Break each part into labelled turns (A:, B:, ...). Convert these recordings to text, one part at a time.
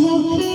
A: मुखी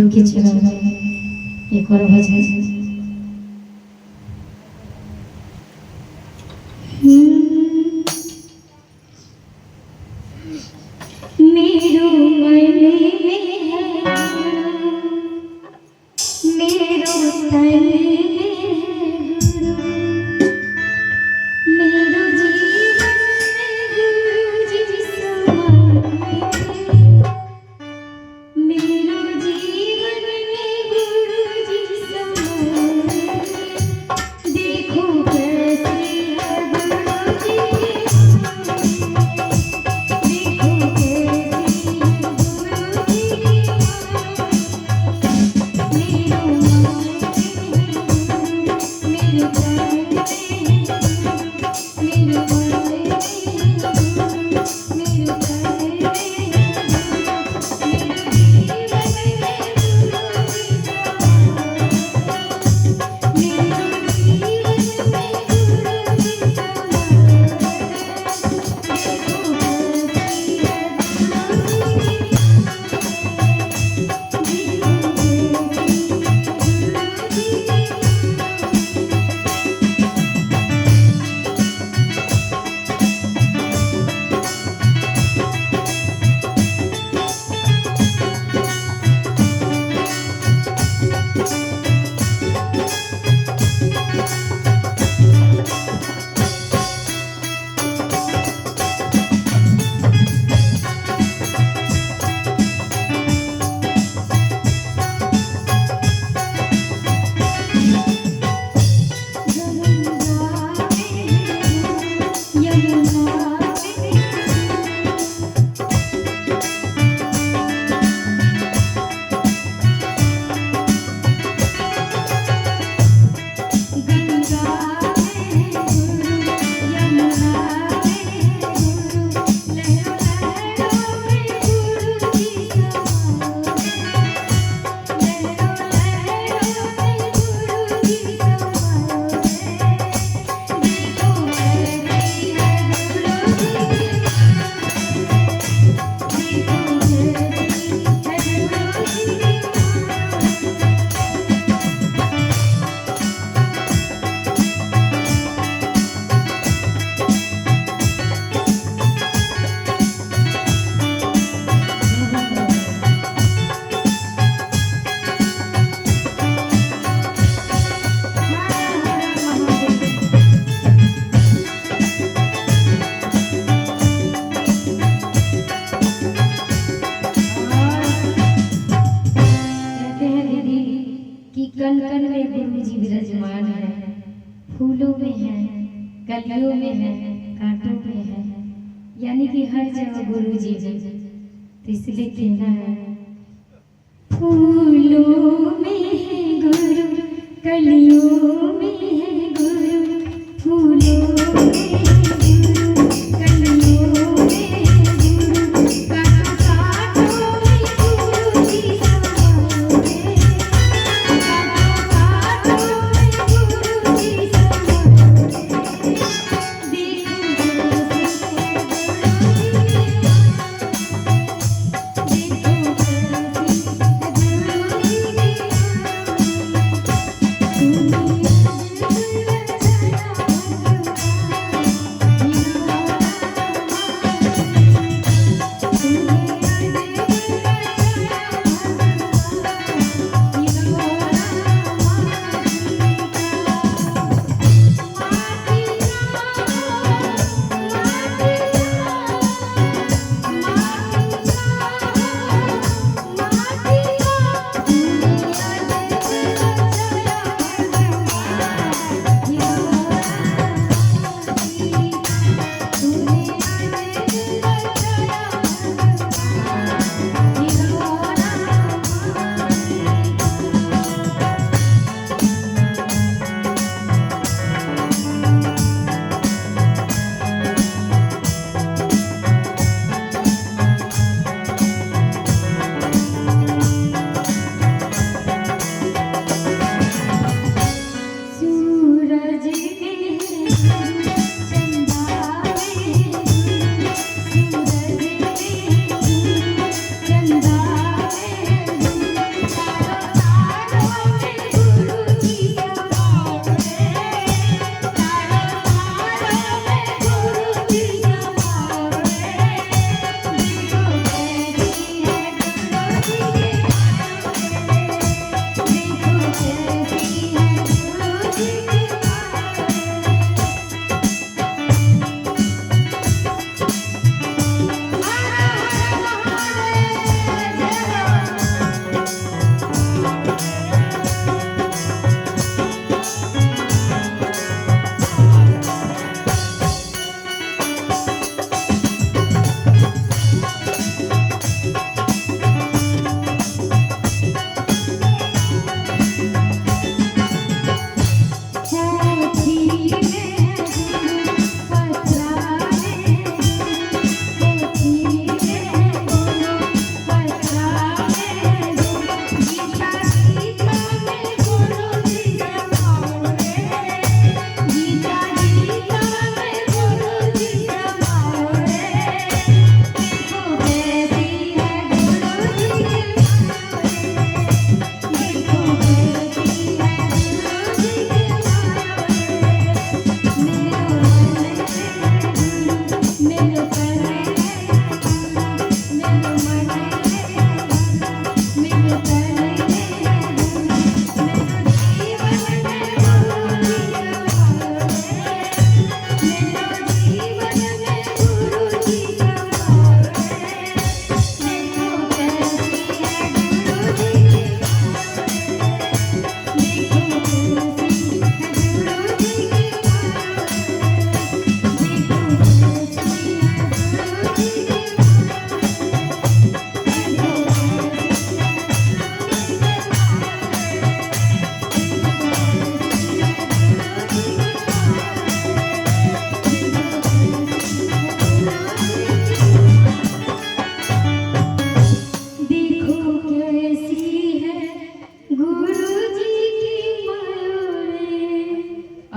A: गुरु के चरणों में एक और भजन। मेरो मन में है मेरो तन में गुरु, मेरो जीवन में गुरु जी समाए, मेरो जीवन में गुरु जी समाए। देखो कैसे है गुरु जी, कण कण में गुरु जी विराजमान है, फूलों में है, कलियों में है, कांटों में है, यानी कि हर जगह गुरु जी। तो इसलिए कहना है फूलों में है गुरु, कलियों में है गुरु, फूलों में है गुरु, कलियों में है गुरु, कांटों कांटों में गुरु जी समाए।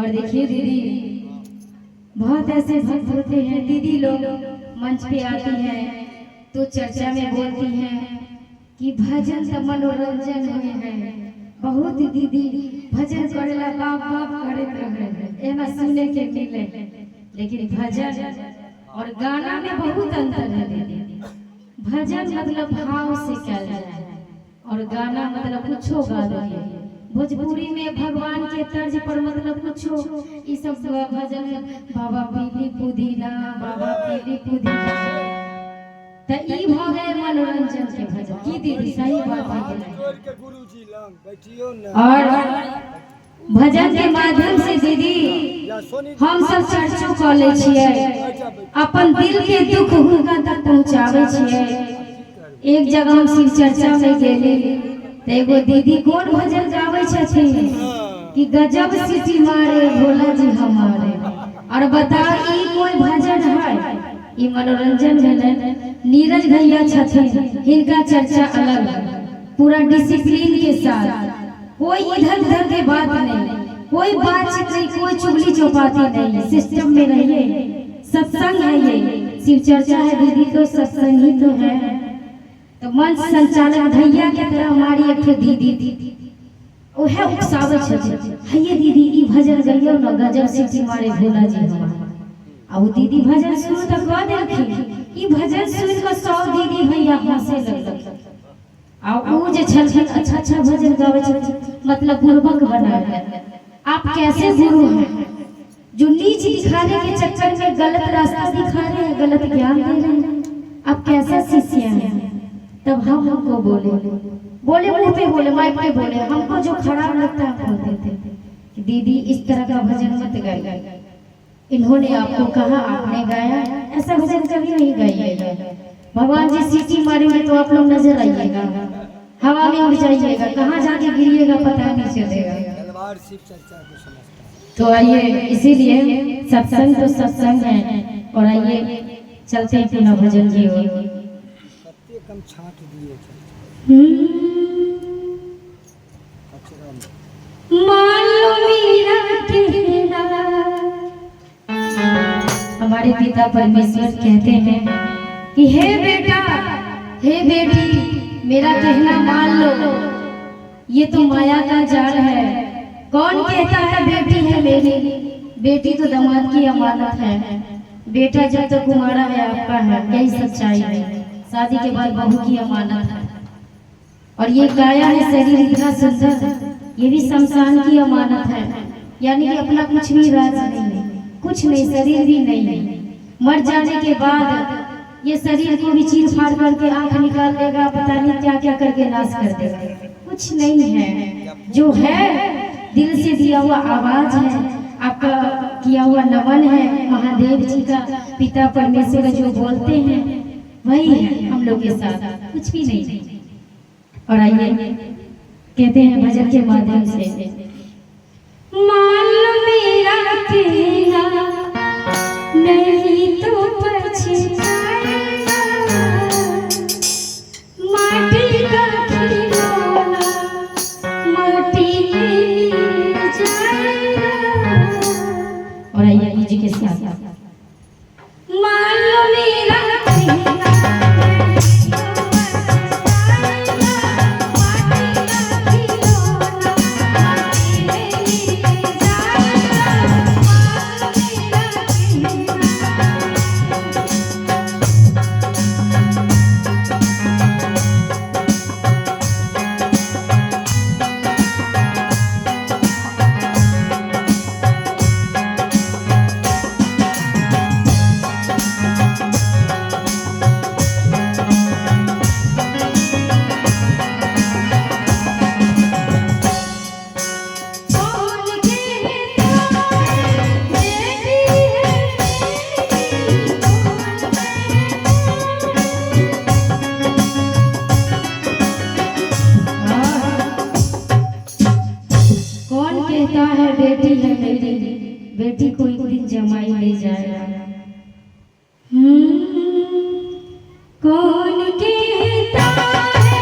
A: और देखिए दीदी, बहुत ऐसे भक्त होते हैं, दीदी लोग मंच पे आती हैं तो चर्चा में बोलती हैं कि भजन तो मनोरंजन हुए हैं, बहुत दीदी भजन करेला बाप बाप करत रहे एना सुने के मिले, लेकिन भजन और गाना में बहुत अंतर है दीदी। भजन मतलब भाव से कल जाए और गाना मतलब कुछो गा दे। भोजपुरी में भगवान के तर्ज पर मतलब कुछो ई सब भजन बाबा पीली पुदीना, बाबा पीली पुदीना, तो ई भ गए मनोरंजन के भजन की दीदी, सही बात है। और भजन के माध्यम से दीदी हम सब चर्चो क ले छियै, अपन दिल के दुख हुनका तक पहुंचावे छियै। एक जगह हम शिव चर्चा में गेली तो एगो दीदी कौन भजन गावे छथिन कि गजब सीटी मारे भोला जी हमारे, और बताओ ई कोई भजन है? ई मनोरंजन भेलै। नीरज भैया छथिन, हिनका चर्चा अलग है, पूरा डिसिप्लिन के साथ, कोई इधर उधर के बात नहीं, कोई बातचीत नहीं, कोई चुगली चौपाती नहीं, सिस्टम में रहिए। सत्संग है ये, शिव चर्चा है दीदी तो सत्संग ही तो है। तो मंच संचालक भैया के तरह हमारी एक दीदी थी, ओहे उकसावे छथिन, हैये दीदी ई भजन गइयो न गजब सीटी मारे भोला जी हमारे। आ वो दीदी भजन सुन त कह देलखिन, ई भजन सुन के 100 दीदी भैया हंसे लगलक। आ वो जे छलखिन अच्छा अच्छा भजन गावे छथिन, मतलब पूर्वक बनाए। आप कैसे गुरु हैं जो नीच दिखाने के चक्कर में गलत रास्ता दिखा रहे हैं, गलत ज्ञान दे रहे हैं? आप कैसा शिष्य हैं? तब हम हमको बोले मुंह पे बोले, माइक पे बोले, हमको जो खराब लगता है हम बोलते थे कि दीदी इस तरह का भजन मत गाइए। इन्होंने आपको कहा, आपने गाया, ऐसा भजन कभी नहीं गाइएगा। भगवान जी सीटी मारेंगे तो आप लोग नजर आइएगा, हवा में उड़ जाइएगा, कहाँ जाके गिरिएगा पता नहीं चलेगा। तो आइए, इसीलिए सत्संग तो सत्संग है। और आइए चलते हैं पुनः भजन की ओर। हमारे पिता परमेश्वर कहते हैं कि हे बेटा, हे बेटी, मेरा कहना मान लो, ये तो माया का जाल है। कौन कहता है बेटी है मेरी? बेटी तो दामाद की अमानत है। बेटा जब तक कुमारा है आपका है, यही सच्चाई है। शादी के बाद बहू की अमानत है। और ये काया है शरीर इतना सुंदर, ये भी शमशान की अमानत है, यानी कि अपना कुछ भी राज नहीं, कुछ नहीं, शरीर भी नहीं। मर जाने के बाद ये शरीर को भी चीर फाड़ करके आंख निकाल देगा, पता नहीं क्या क्या करके नाश कर देगा, कुछ नहीं है। जो है दिल से दिया हुआ आवाज है, आपका किया हुआ नमन है महादेव जी का, पिता परमेश्वर जो बोलते हैं वही है हम लोग के साथ, कुछ भी नहीं। और आइए कहते हैं भजन के माध्यम से, मान लो मेरा कहना नहीं तो पछताएगा, माटी का खिलौना माटी में मिल जाएगा। और आइए जी के साथ, मान लो मेरा कहना बेटी है मेरी, बेटी को एक दिन जमाई ले जाएगा। कौन कहता है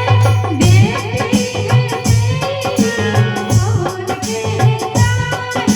A: बेटी है मेरी, कौन कहता है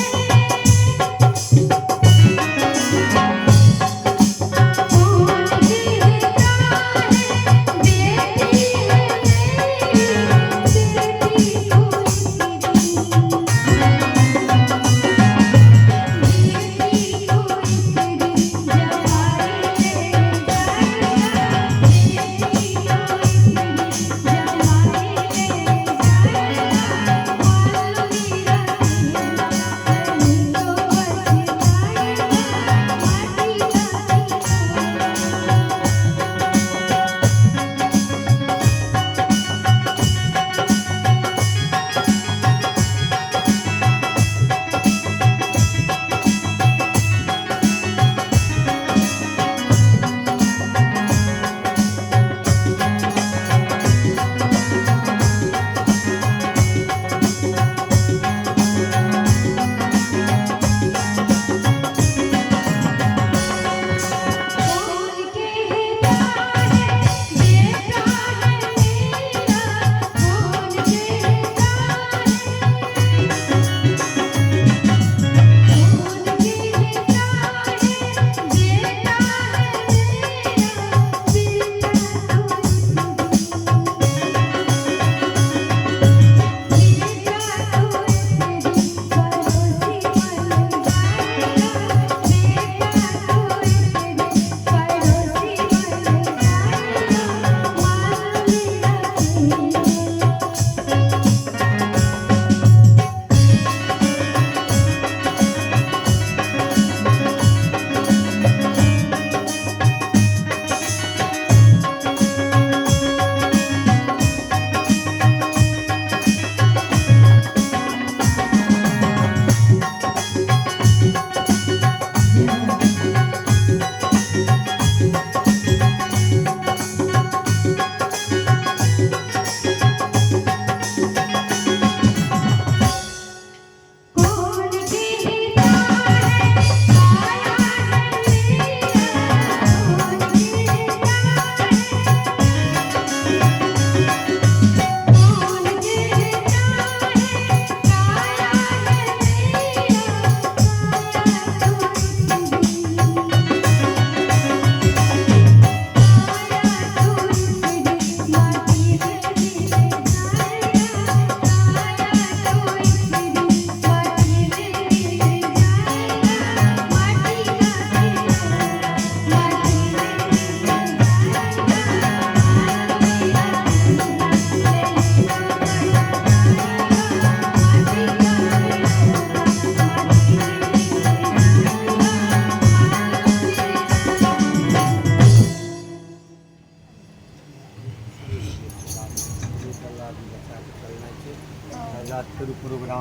B: भी बच्चा के चलना चाहिए रात के प्रोग्राम